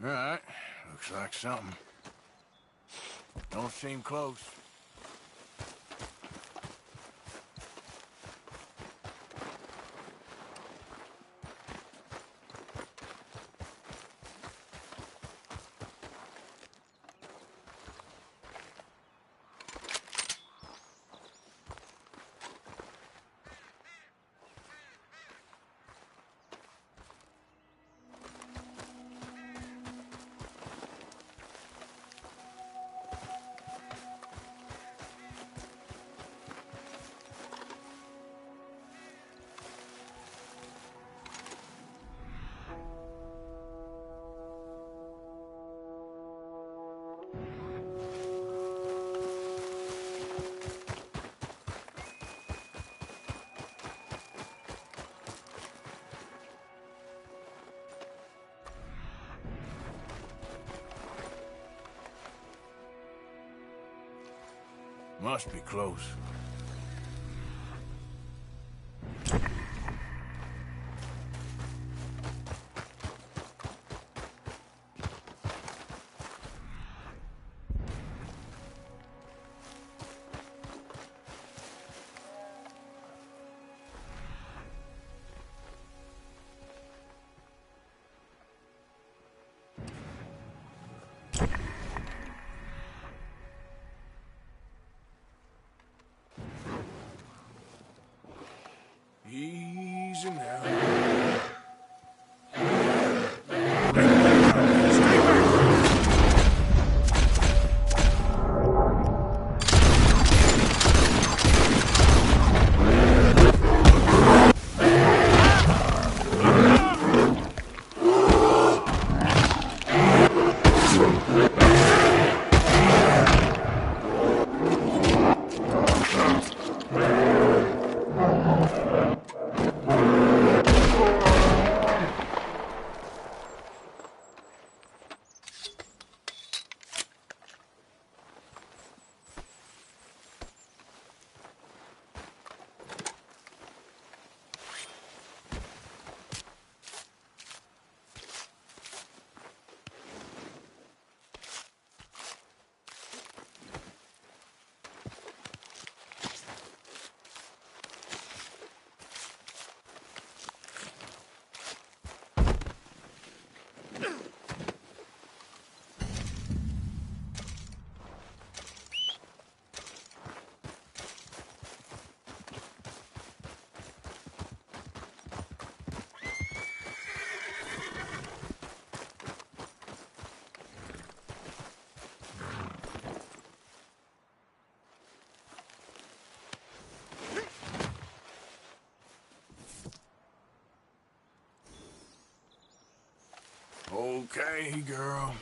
All right, looks like something. Don't seem close. Must be close. Easy now. Okay, girl.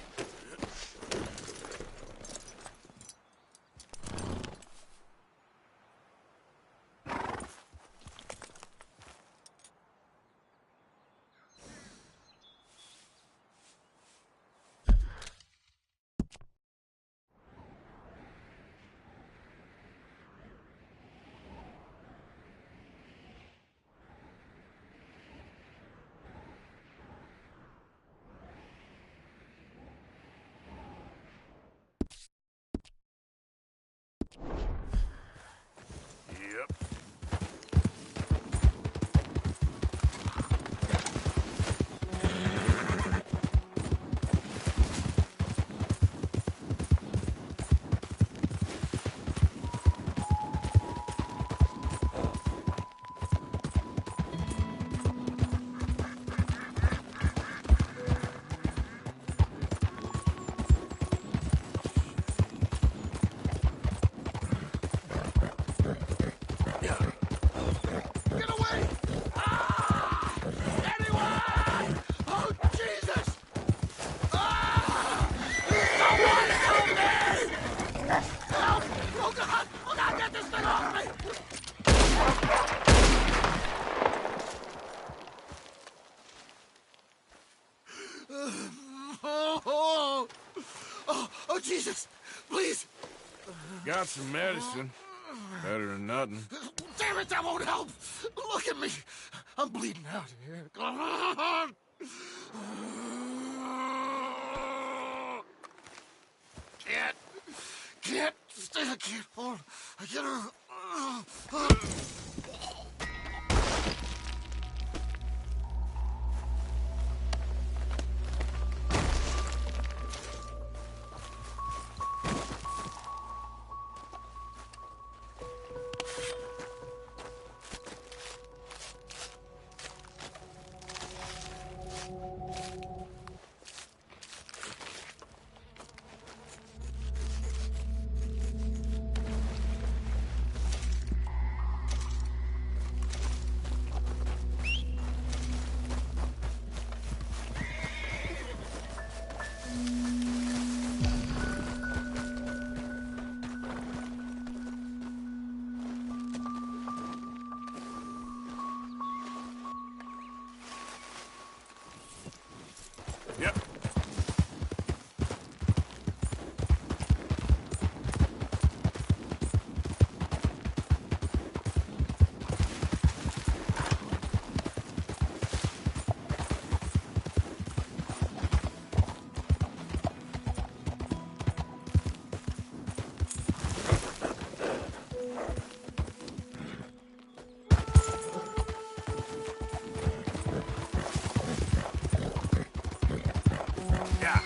Yep. Oh, Jesus! Please! Got some medicine. Better than nothing. Damn it, that won't help! Look at me! I'm bleeding out here. Come on! Can't stay, I can't hold. I can't. Yeah.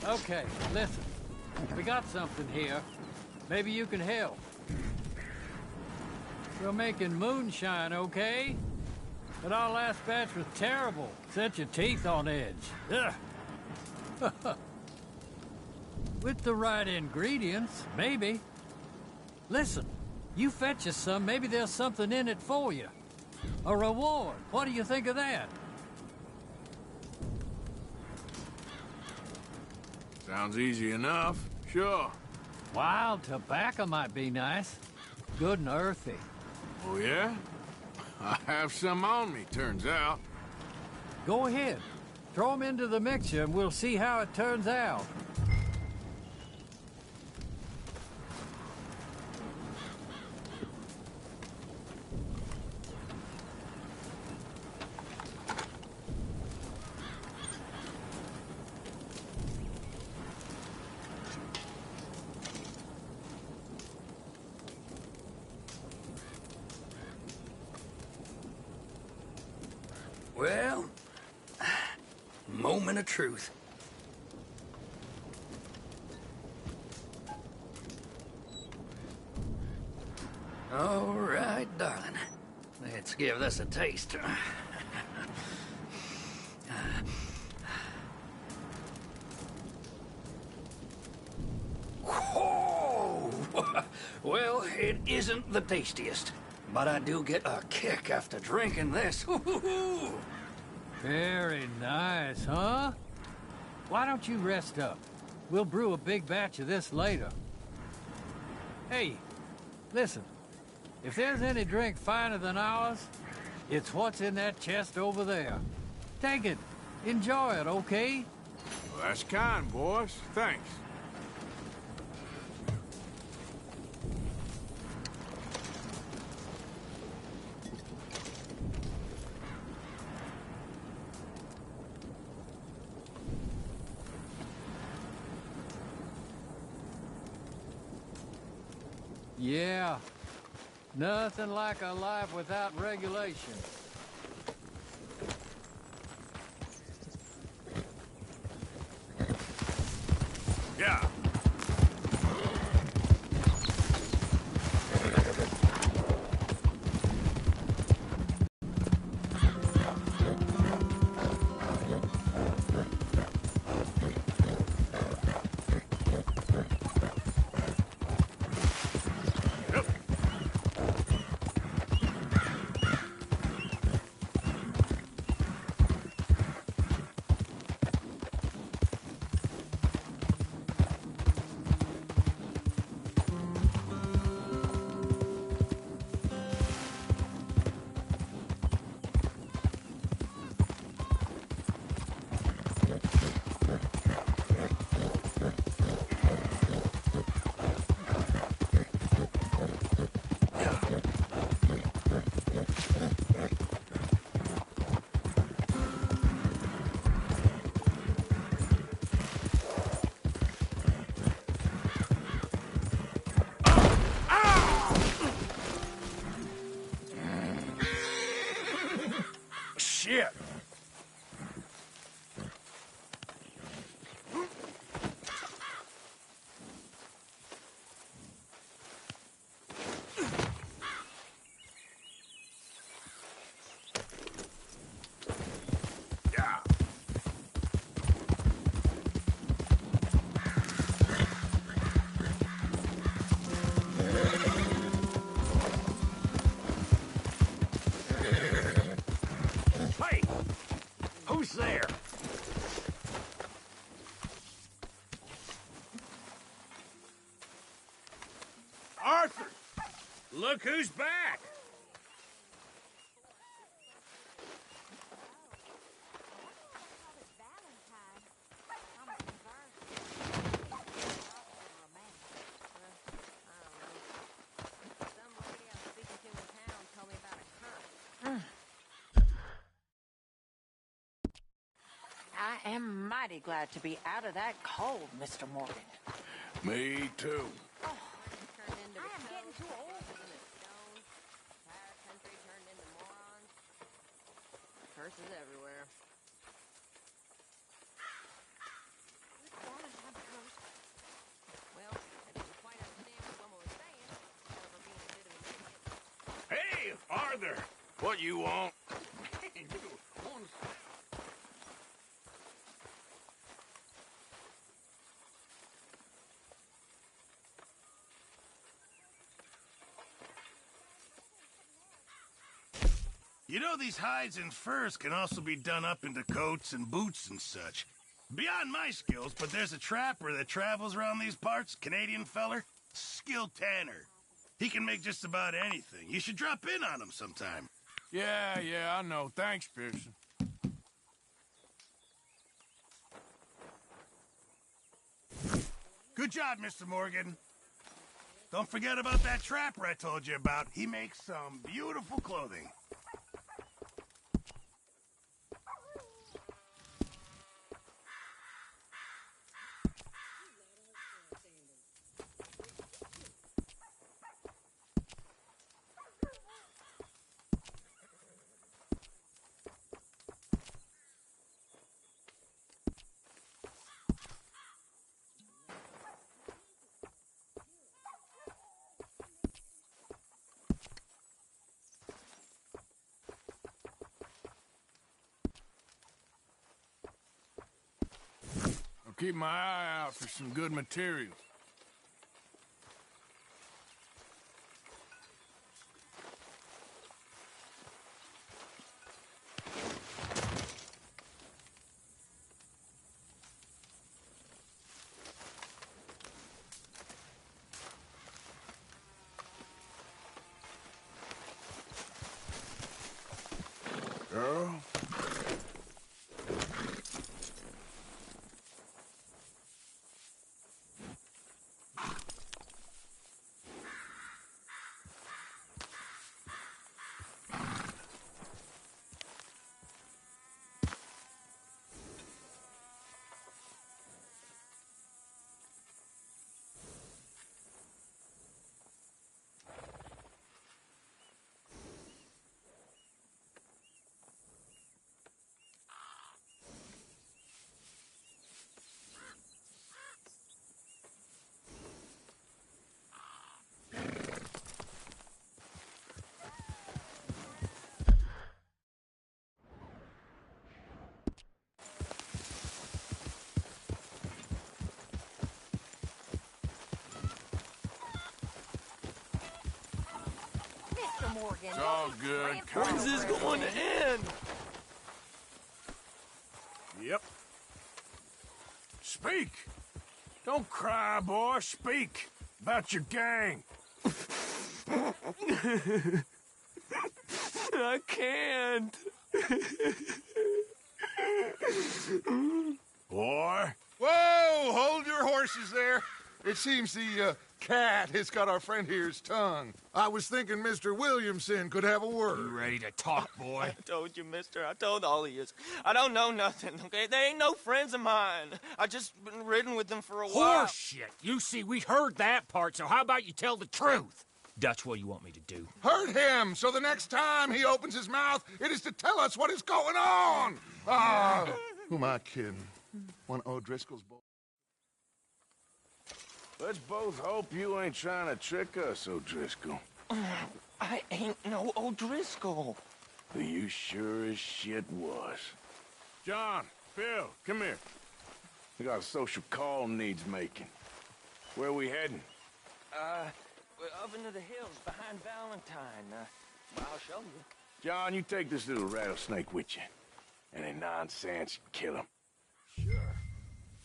Okay, listen. We got something here. Maybe you can help. We're making moonshine, okay? But our last batch was terrible. Set your teeth on edge. Ugh. With the right ingredients, maybe. Listen, you fetch us some, maybe there's something in it for you. A reward. What do you think of that? Sounds easy enough. Sure. Wild tobacco might be nice. Good and earthy. Oh, yeah? I have some on me, turns out. Go ahead. Throw them into the mixture and we'll see how it turns out. Well, moment of truth. All right, darling. Let's give this a taste. Whoa! Well, it isn't the tastiest, but I do get a kick after drinking this. Very nice, huh? Why don't you rest up? We'll brew a big batch of this later. Hey, listen. If there's any drink finer than ours, it's what's in that chest over there. Take it. Enjoy it, okay? Well, that's kind, boys. Thanks. Yeah. Nothing like a life without regulation. Yeah. Arthur! Look who's back! I am mighty glad to be out of that cold, Mr. Morgan. Me too. I am getting too old for this. Stones, entire country turned into morons. Curses everywhere. Well, I didn't quite understand what someone was saying. Except for being a bit of an idiot. Hey, Arthur! What you want? You know these hides and furs can also be done up into coats and boots and such. Beyond my skills, but there's a trapper that travels around these parts, Canadian feller, skilled tanner. He can make just about anything. You should drop in on him sometime. Yeah, I know. Thanks, Pearson. Good job, Mr. Morgan. Don't forget about that trapper I told you about. He makes some beautiful clothing. I'll keep my eye out for some good materials. Girl? Mr. Morgan. It's all good. When's this going to end? Yep. Speak! Don't cry, boy. Speak about your gang. I can't. Boy. Whoa! Hold your horses there. It seems the cat has got our friend here's tongue. I was thinking Mr. Williamson could have a word. You ready to talk, boy? I told you, mister. I told all of you. I don't know nothing, okay? They ain't no friends of mine. I just been ridden with them for a while. Horseshit! You see, we heard that part, so how about you tell the truth? Dutch, what do you want me to do? Hurt him, so the next time he opens his mouth, it is to tell us what is going on. Ah, who am I kidding? One of O'Driscoll's boys. Let's both hope you ain't trying to trick us, O'Driscoll. I ain't no O'Driscoll. You sure as shit was. John, Phil, come here. We got a social call needs making. Where we heading? Up into the hills behind Valentine. I'll show you. John, you take this little rattlesnake with you. Any nonsense, kill him. Sure.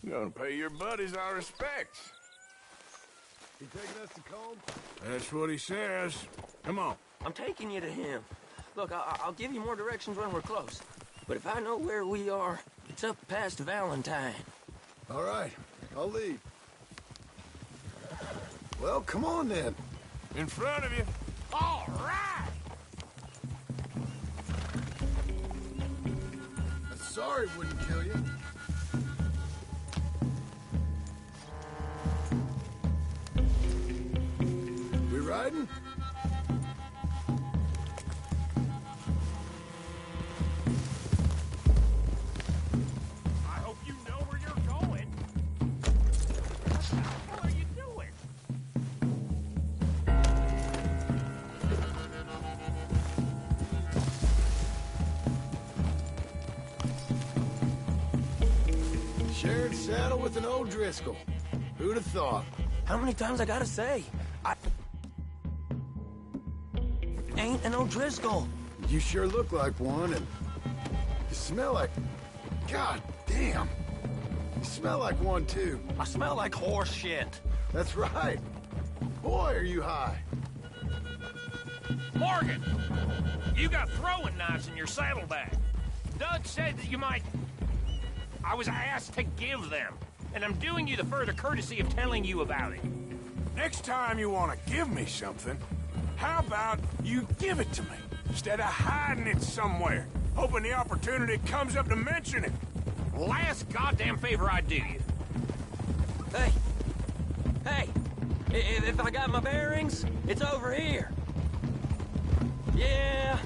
You're gonna pay your buddies our respects. You taking us to Combe? That's what he says. Come on. I'm taking you to him. Look, I'll give you more directions when we're close. But if I know where we are, it's up past Valentine. All right, I'll lead. Well, come on then. In front of you. All right! Sorry wouldn't kill you. We riding? I hope you know where you're going. What the hell are you doing? Shared saddle with an old Driscoll. Who'd have thought? How many times I gotta say? I ain't an O'Driscoll. You sure look like one, and you smell like... God damn. You smell like one, too. I smell like horse shit. That's right. Boy, are you high. Morgan, you got throwing knives in your saddlebag. Dud said that you might... I was asked to give them, and I'm doing you the further courtesy of telling you about it. Next time you want to give me something, how about you give it to me, instead of hiding it somewhere, hoping the opportunity comes up to mention it? Last goddamn favor I do you. Hey, if I got my bearings, it's over here. Yeah,